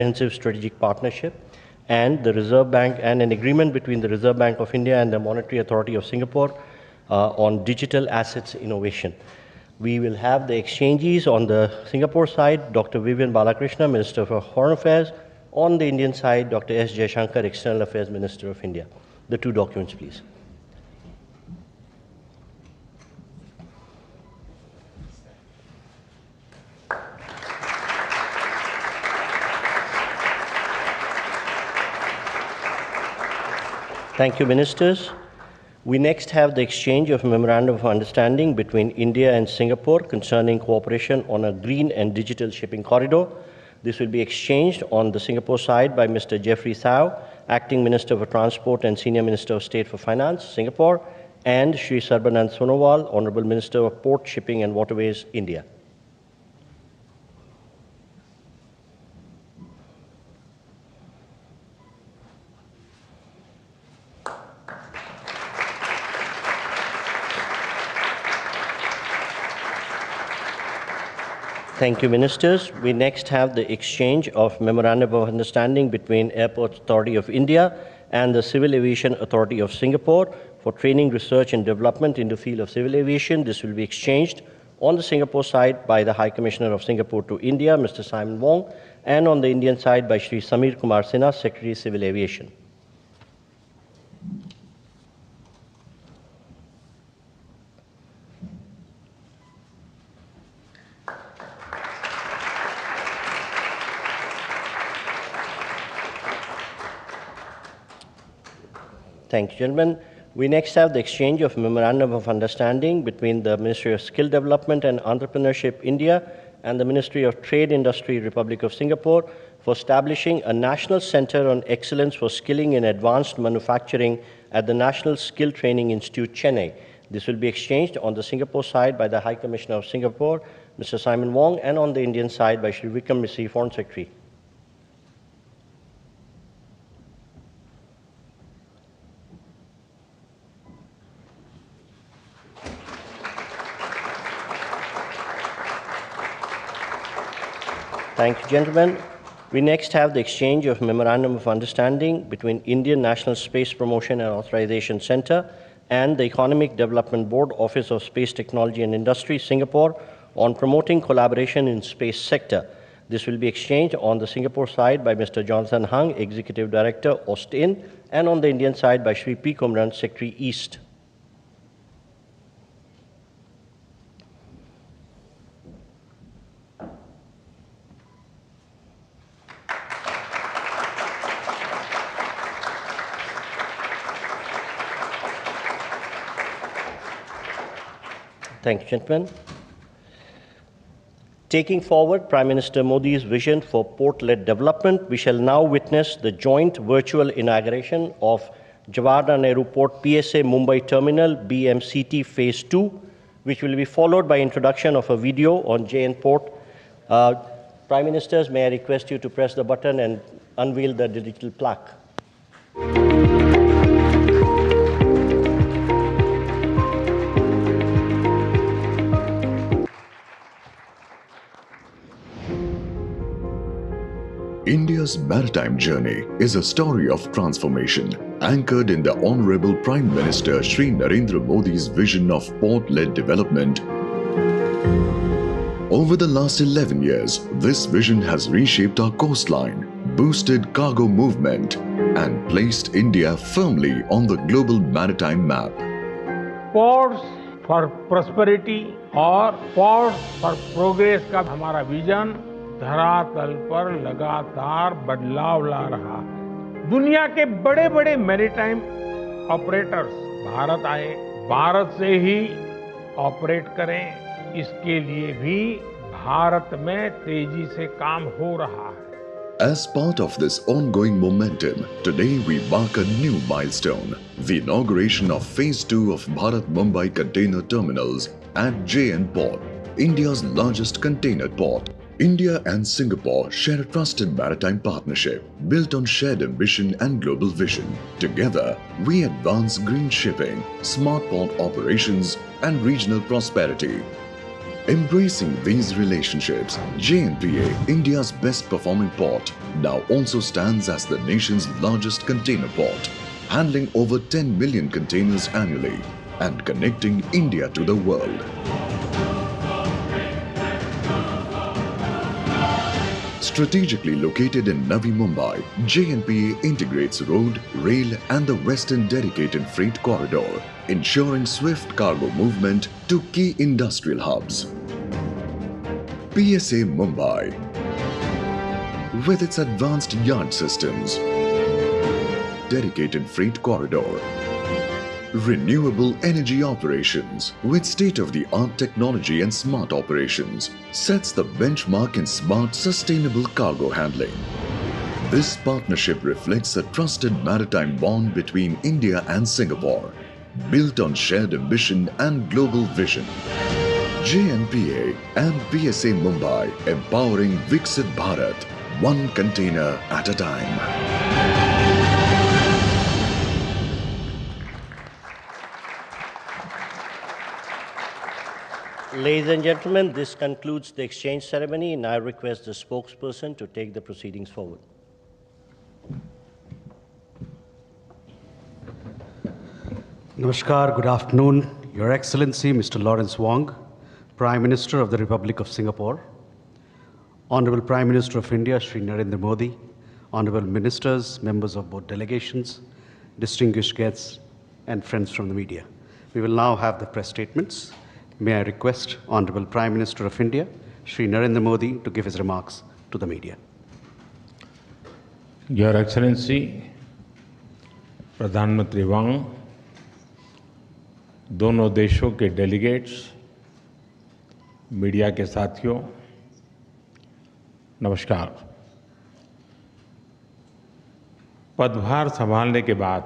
comprehensive strategic partnership and the Reserve Bank and an agreement between the Reserve Bank of India and the Monetary Authority of Singapore on digital assets innovation. We will have the exchanges on the Singapore side, Dr. Vivian Balakrishna, Minister for Foreign Affairs. On the Indian side, Dr. S. Jaishankar, External Affairs Minister of India. The two documents, please. Thank you, Ministers. We next have the exchange of Memorandum of Understanding between India and Singapore concerning cooperation on a green and digital shipping corridor. This will be exchanged on the Singapore side by Mr. Jeffrey Thao, Acting Minister for Transport and Senior Minister of State for Finance, Singapore, and Shri Sarbanand Sonowal, Honorable Minister of Port, Shipping and Waterways, India. Thank you, Ministers. We next have the exchange of Memorandum of Understanding between Airports Authority of India and the Civil Aviation Authority of Singapore for training, research and development in the field of civil aviation. This will be exchanged on the Singapore side by the High Commissioner of Singapore to India, Mr. Simon Wong, and on the Indian side by Shri Samir Kumar Sinha, Secretary Civil Aviation. Thank you, gentlemen. We next have the exchange of Memorandum of Understanding between the Ministry of Skill Development and Entrepreneurship, India, and the Ministry of Trade Industry, Republic of Singapore, for establishing a National Center on Excellence for Skilling in Advanced Manufacturing at the National Skill Training Institute, Chennai. This will be exchanged on the Singapore side by the High Commissioner of Singapore, Mr. Simon Wong, and on the Indian side by Shri Vikram Misri, Foreign Secretary. Thank you, gentlemen. We next have the exchange of Memorandum of Understanding between Indian National Space Promotion and Authorization Center and the Economic Development Board, Office of Space Technology and Industry, Singapore, on promoting collaboration in space sector. This will be exchanged on the Singapore side by Mr. Jonathan Hung, Executive Director, Austin, and on the Indian side by Shri P. Kumran, Secretary, East. Thank you, gentlemen. Taking forward Prime Minister Modi's vision for port-led development, we shall now witness the joint virtual inauguration of Jawaharlal Nehru Port PSA Mumbai Terminal BMCT Phase 2, which will be followed by introduction of a video on JN Port. Prime Ministers, may I request you to press the button and unveil the digital plaque. India's maritime journey is a story of transformation, anchored in the Honorable Prime Minister Shri Narendra Modi's vision of port-led development. Over the last 11 years, this vision has reshaped our coastline, boosted cargo movement, and placed India firmly on the global maritime map. Ports for prosperity और ports for progress का हमारा vision धरातल पर लगातार बदलाव ला रहा है। दुनिया के बड़े-बड़े मैरीटाइम ऑपरेटर्स भारत आए, भारत से ही ऑपरेट करें, इसके लिए भी भारत में तेजी से काम हो रहा है। As part of this ongoing momentum, today we mark a new milestone, the inauguration of Phase 2 of Bharat Mumbai Container Terminals at JN Port, India's largest container port. India and Singapore share a trusted maritime partnership built on shared ambition and global vision. Together, we advance green shipping, smart port operations, and regional prosperity. Embracing these relationships, JNPA, India's best performing port, now also stands as the nation's largest container port, handling over 10 million containers annually and connecting India to the world. Strategically located in Navi Mumbai, JNPA integrates road, rail and the western dedicated freight corridor, ensuring swift cargo movement to key industrial hubs. PSA Mumbai, with its advanced yard systems, dedicated freight corridor, renewable energy operations with state-of-the-art technology and smart operations, sets the benchmark in smart, sustainable cargo handling. This partnership reflects a trusted maritime bond between India and Singapore, built on shared ambition and global vision. JNPA and PSA Mumbai, empowering Viksit Bharat, one container at a time. Ladies and gentlemen, this concludes the exchange ceremony, and I request the spokesperson to take the proceedings forward. Namaskar, good afternoon, Your Excellency Mr. Lawrence Wong, Prime Minister of the Republic of Singapore, Honorable Prime Minister of India, Shri Narendra Modi, Honorable Ministers, members of both delegations, distinguished guests, and friends from the media. We will now have the press statements. May I request Honorable Prime Minister of India, Shri Narendra Modi, to give his remarks to the media. Your Excellency, प्रधानमंत्री वांग, दोनों देशों के delegates, media के साथियों, नमस्कार। पदभार संभालने के बाद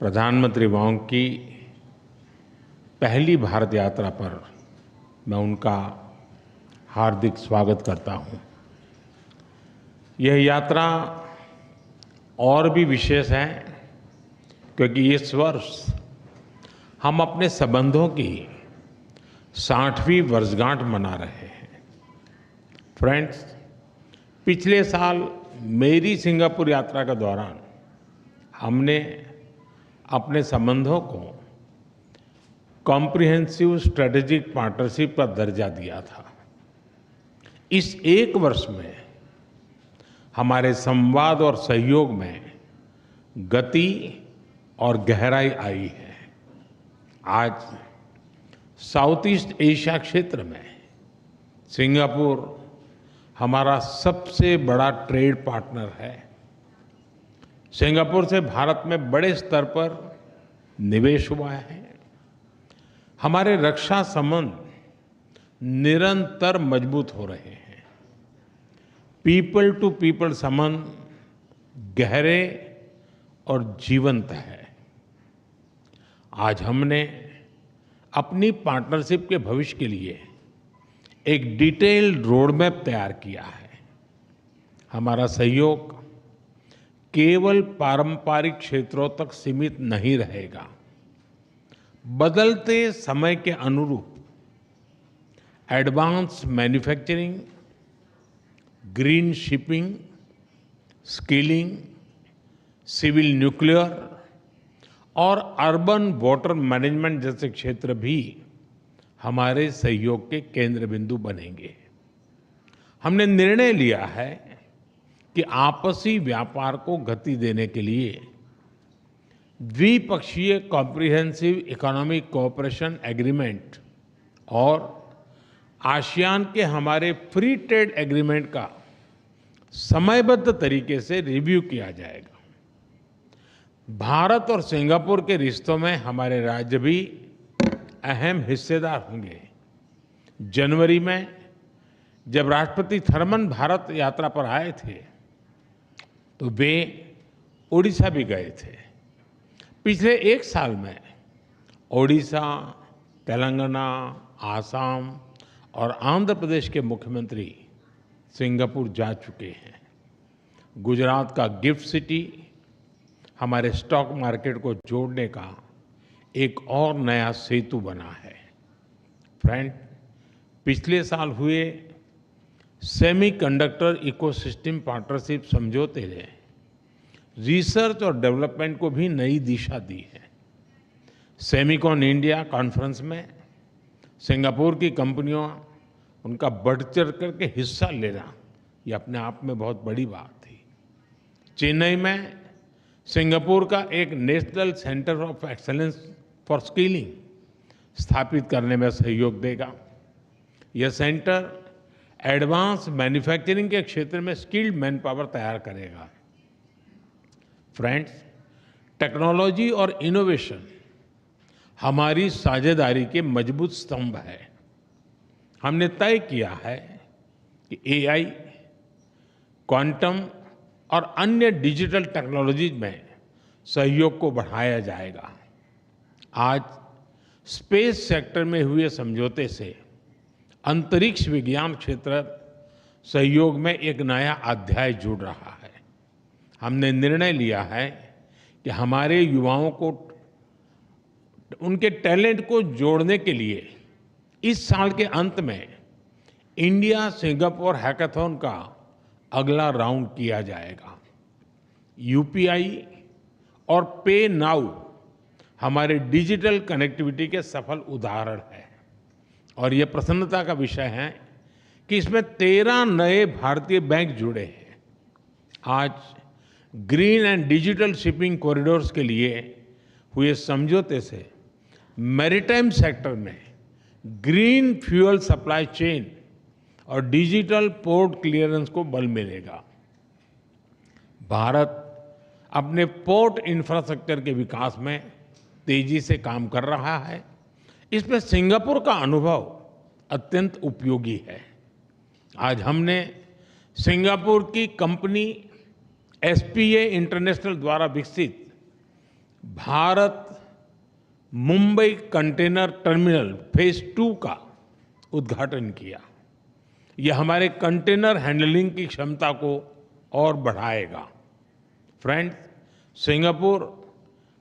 प्रधानमंत्री वांग की पहली भारत यात्रा पर मैं उनका हार्दिक स्वागत करता हूं। यह यात्रा और भी विशेष है क्योंकि इस वर्ष हम अपने संबंधों की 60वीं वर्षगांठ मना रहे हैं। फ्रेंड्स, पिछले साल मेरी सिंगापुर यात्रा के दौरान हमने अपने संबंधों को कॉम्प्रिहेंसिव स्ट्रेटेजिक पार्टनरशिप का दर्जा दिया था। इस एक वर्ष में हमारे संवाद और सहयोग में गति और गहराई आई है। आज साउथ ईस्ट एशिया क्षेत्र में सिंगापुर हमारा सबसे बड़ा ट्रेड पार्टनर है। सिंगापुर से भारत में बड़े स्तर पर निवेश हुआ है। हमारे रक्षा संबंध निरंतर मजबूत हो रहे हैं। पीपल टू पीपल संबंध गहरे और जीवंत है। आज हमने अपनी पार्टनरशिप के भविष्य के लिए एक डिटेल्ड रोड मैप तैयार किया है। हमारा सहयोग केवल पारंपरिक क्षेत्रों तक सीमित नहीं रहेगा। बदलते समय के अनुरूप advance manufacturing, green shipping, skilling, civil nuclear और अर्बन वाटर मैनेजमेंट जैसे क्षेत्र भी हमारे सहयोग के केंद्र बिंदु बनेंगे। हमने निर्णय लिया है कि आपसी व्यापार को गति देने के लिए द्विपक्षीय कॉम्प्रिहेंसिव इकोनॉमिक कोऑपरेशन एग्रीमेंट और आसियान के हमारे फ्री ट्रेड एग्रीमेंट का समयबद्ध तरीके से रिव्यू किया जाएगा। भारत और सिंगापुर के रिश्तों में हमारे राज्य भी अहम हिस्सेदार होंगे। जनवरी में जब राष्ट्रपति थर्मन भारत यात्रा पर आए थे तो वे ओडिशा भी गए थे। पिछले एक साल में ओडिशा, तेलंगाना, आसाम और आंध्र प्रदेश के मुख्यमंत्री सिंगापुर जा चुके हैं। गुजरात का गिफ्ट सिटी हमारे स्टॉक मार्केट को जोड़ने का एक और नया सेतु बना है। फ्रेंड, पिछले साल हुए सेमीकंडक्टर इकोसिस्टम पार्टनरशिप समझौते ने रिसर्च और डेवलपमेंट को भी नई दिशा दी है। सेमिकॉन इंडिया कॉन्फ्रेंस में सिंगापुर की कंपनियों उनका बढ़ चढ़ करके हिस्सा लेना ये अपने आप में बहुत बड़ी बात थी। चेन्नई में सिंगापुर का एक national centre of excellence for skilling स्थापित करने में सहयोग देगा। यह सेंटर एडवांस मैन्युफैक्चरिंग के क्षेत्र में स्किल्ड मैन पावर तैयार करेगा। फ्रेंड्स, टेक्नोलॉजी और इनोवेशन हमारी साझेदारी के मजबूत स्तंभ है। हमने तय किया है कि एआई, क्वांटम और अन्य डिजिटल टेक्नोलॉजीज में सहयोग को बढ़ाया जाएगा। आज स्पेस सेक्टर में हुए समझौते से अंतरिक्ष विज्ञान क्षेत्र सहयोग में एक नया अध्याय जुड़ रहा है। हमने निर्णय लिया है कि हमारे युवाओं को उनके टैलेंट को जोड़ने के लिए इस साल के अंत में इंडिया सिंगापुर हैकाथॉन का अगला राउंड किया जाएगा। यूपीआई और पे नाउ हमारे डिजिटल कनेक्टिविटी के सफल उदाहरण है और ये प्रसन्नता का विषय है कि इसमें 13 नए भारतीय बैंक जुड़े हैं। आज green and digital shipping corridors के लिए हुए समझौते से मैरीटाइम सेक्टर में ग्रीन फ्यूल सप्लाई चेन और डिजिटल पोर्ट क्लियरेंस को बल मिलेगा। भारत अपने पोर्ट इंफ्रास्ट्रक्चर के विकास में तेजी से काम कर रहा है। इसमें सिंगापुर का अनुभव अत्यंत उपयोगी है। आज हमने सिंगापुर की कंपनी एसपीए इंटरनेशनल द्वारा विकसित Bharat Mumbai container terminal phase 2 का उद्घाटन किया। यह हमारे कंटेनर हैंडलिंग की क्षमता को और बढ़ाएगा। फ्रेंड्स, सिंगापुर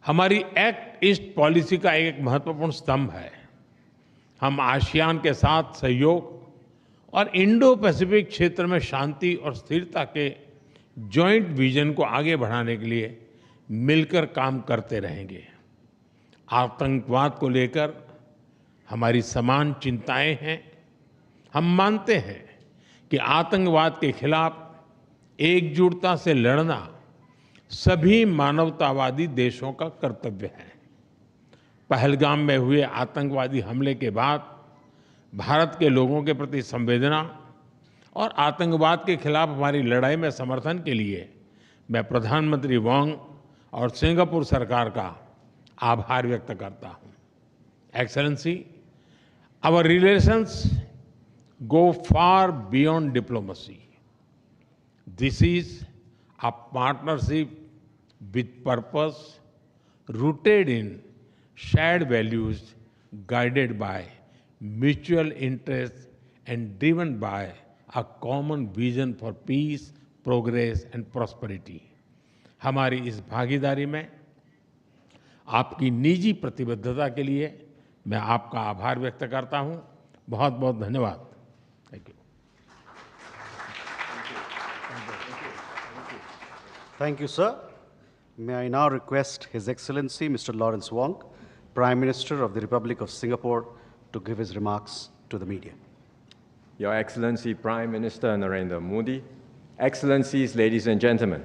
हमारी एक्ट ईस्ट पॉलिसी का एक महत्वपूर्ण स्तंभ है। हम आसियान के साथ सहयोग और इंडो पैसिफिक क्षेत्र में शांति और स्थिरता के जॉइंट विजन को आगे बढ़ाने के लिए मिलकर काम करते रहेंगे। आतंकवाद को लेकर हमारी समान चिंताएं हैं। हम मानते हैं कि आतंकवाद के खिलाफ एकजुटता से लड़ना सभी मानवतावादी देशों का कर्तव्य है। पहलगाम में हुए आतंकवादी हमले के बाद भारत के लोगों के प्रति संवेदना और आतंकवाद के खिलाफ हमारी लड़ाई में समर्थन के लिए मैं प्रधानमंत्री वोंग और सिंगापुर सरकार का आभार व्यक्त करता हूं। Excellency, our relations go far beyond diplomacy. This is a partnership with purpose, rooted in shared values, guided by mutual interests and driven by a common vision for peace, progress and prosperity. हमारी इस भागीदारी में आपकी निजी प्रतिबद्धता के लिए मैं आपका आभार व्यक्त करता हूं। बहुत बहुत धन्यवाद। Thank you. Thank you, sir. May I now request His Excellency Mr. Lawrence Wong, Prime Minister of the Republic of Singapore, to give his remarks to the media. Your Excellency Prime Minister Narendra Modi, Excellencies, ladies and gentlemen,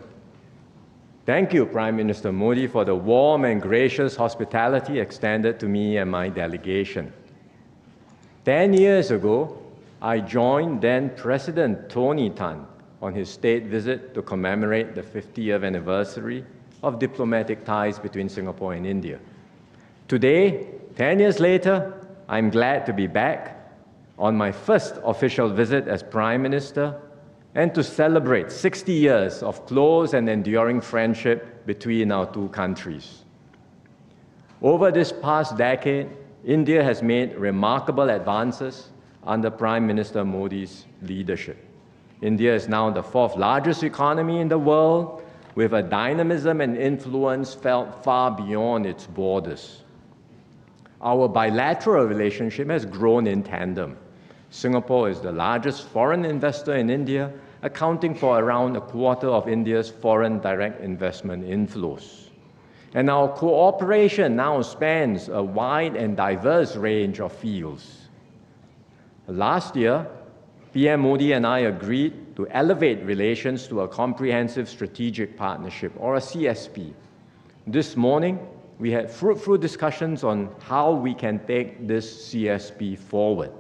thank you, Prime Minister Modi, for the warm and gracious hospitality extended to me and my delegation. 10 years ago, I joined then President Tony Tan on his state visit to commemorate the 50th anniversary of diplomatic ties between Singapore and India. Today, 10 years later, I'm glad to be back on my first official visit as Prime Minister and to celebrate 60 years of close and enduring friendship between our two countries. Over this past decade, India has made remarkable advances under Prime Minister Modi's leadership. India is now the fourth largest economy in the world, with a dynamism and influence felt far beyond its borders. our bilateral relationship has grown in tandem. Singapore is the largest foreign investor in India, accounting for around a quarter of India's foreign direct investment inflows. And our cooperation now spans a wide and diverse range of fields. Last year, PM Modi and I agreed to elevate relations to a comprehensive strategic partnership, or a CSP. This morning, we had fruitful discussions on how we can take this CSP forward.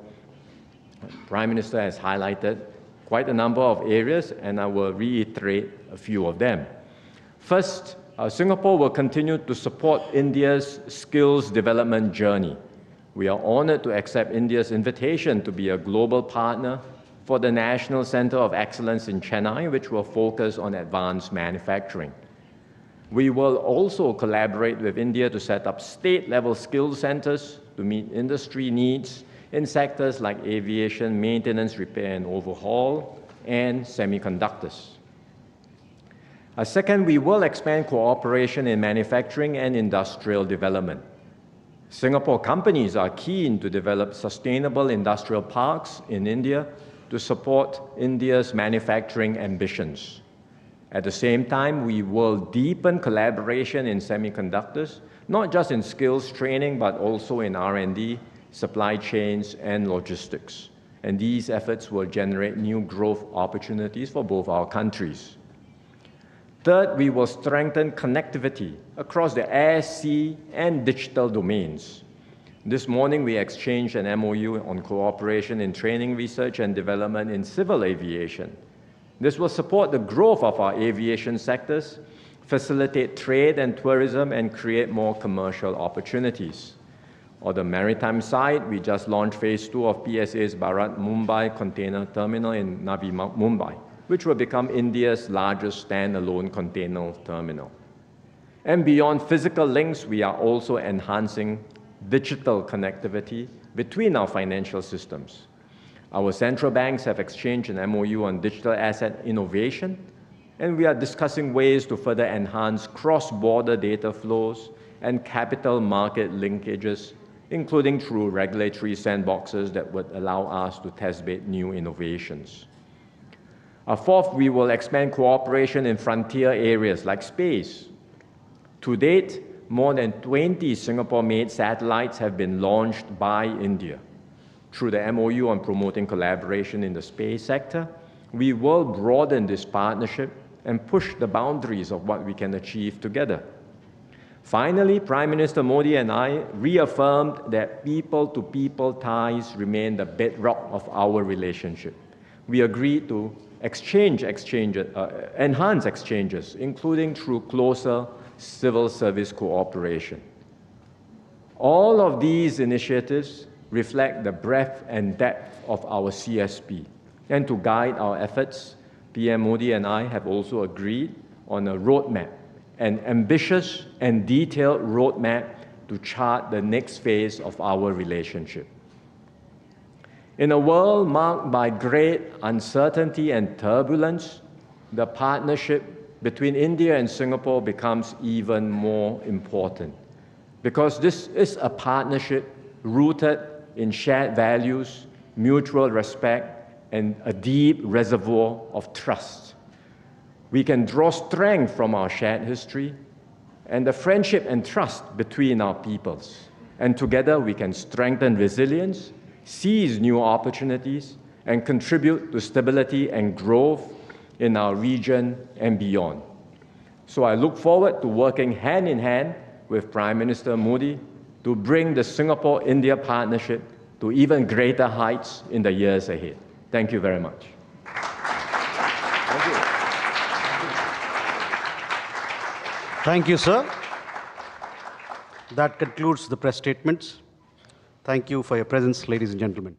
The Prime Minister has highlighted quite a number of areas, and I will reiterate a few of them. First, Singapore will continue to support India's skills development journey. We are honored to accept India's invitation to be a global partner for the National Center of Excellence in Chennai, which will focus on advanced manufacturing. We will also collaborate with India to set up state-level skills centers to meet industry needs in sectors like aviation, maintenance, repair and overhaul, and semiconductors. Second, we will expand cooperation in manufacturing and industrial development. Singapore companies are keen to develop sustainable industrial parks in India to support India's manufacturing ambitions. At the same time, we will deepen collaboration in semiconductors, not just in skills training, but also in R&D, supply chains, and logistics. And these efforts will generate new growth opportunities for both our countries. Third, we will strengthen connectivity across the air, sea, and digital domains. This morning, we exchanged an MoU on cooperation in training, research, and development in civil aviation. This will support the growth of our aviation sectors, facilitate trade and tourism, and create more commercial opportunities. On the maritime side, we just launched Phase 2 of PSA's Bharat Mumbai Container Terminal in Navi Mumbai, which will become India's largest standalone container terminal. And beyond physical links, we are also enhancing digital connectivity between our financial systems. Our central banks have exchanged an MoU on digital asset innovation, and we are discussing ways to further enhance cross-border data flows and capital market linkages, including through regulatory sandboxes that would allow us to test-bed new innovations. Fourth, we will expand cooperation in frontier areas like space. To date, more than 20 Singapore-made satellites have been launched by India. Through the MoU on promoting collaboration in the space sector, we will broaden this partnership and push the boundaries of what we can achieve together. Finally, Prime Minister Modi and I reaffirmed that people-to-people ties remain the bedrock of our relationship. We agreed to enhance exchanges, including through closer civil service cooperation. All of these initiatives reflect the breadth and depth of our CSP. And to guide our efforts, PM Modi and I have also agreed on a roadmap, an ambitious and detailed roadmap to chart the next phase of our relationship. In a world marked by great uncertainty and turbulence, the partnership between India and Singapore becomes even more important, because this is a partnership rooted in shared values, mutual respect, and a deep reservoir of trust. We can draw strength from our shared history and the friendship and trust between our peoples. And together we can strengthen resilience, seize new opportunities, and contribute to stability and growth in our region and beyond. So I look forward to working hand in hand with Prime Minister Modi to bring the Singapore-India partnership to even greater heights in the years ahead. Thank you very much. Thank you, sir. That concludes the press statements. Thank you for your presence, ladies and gentlemen.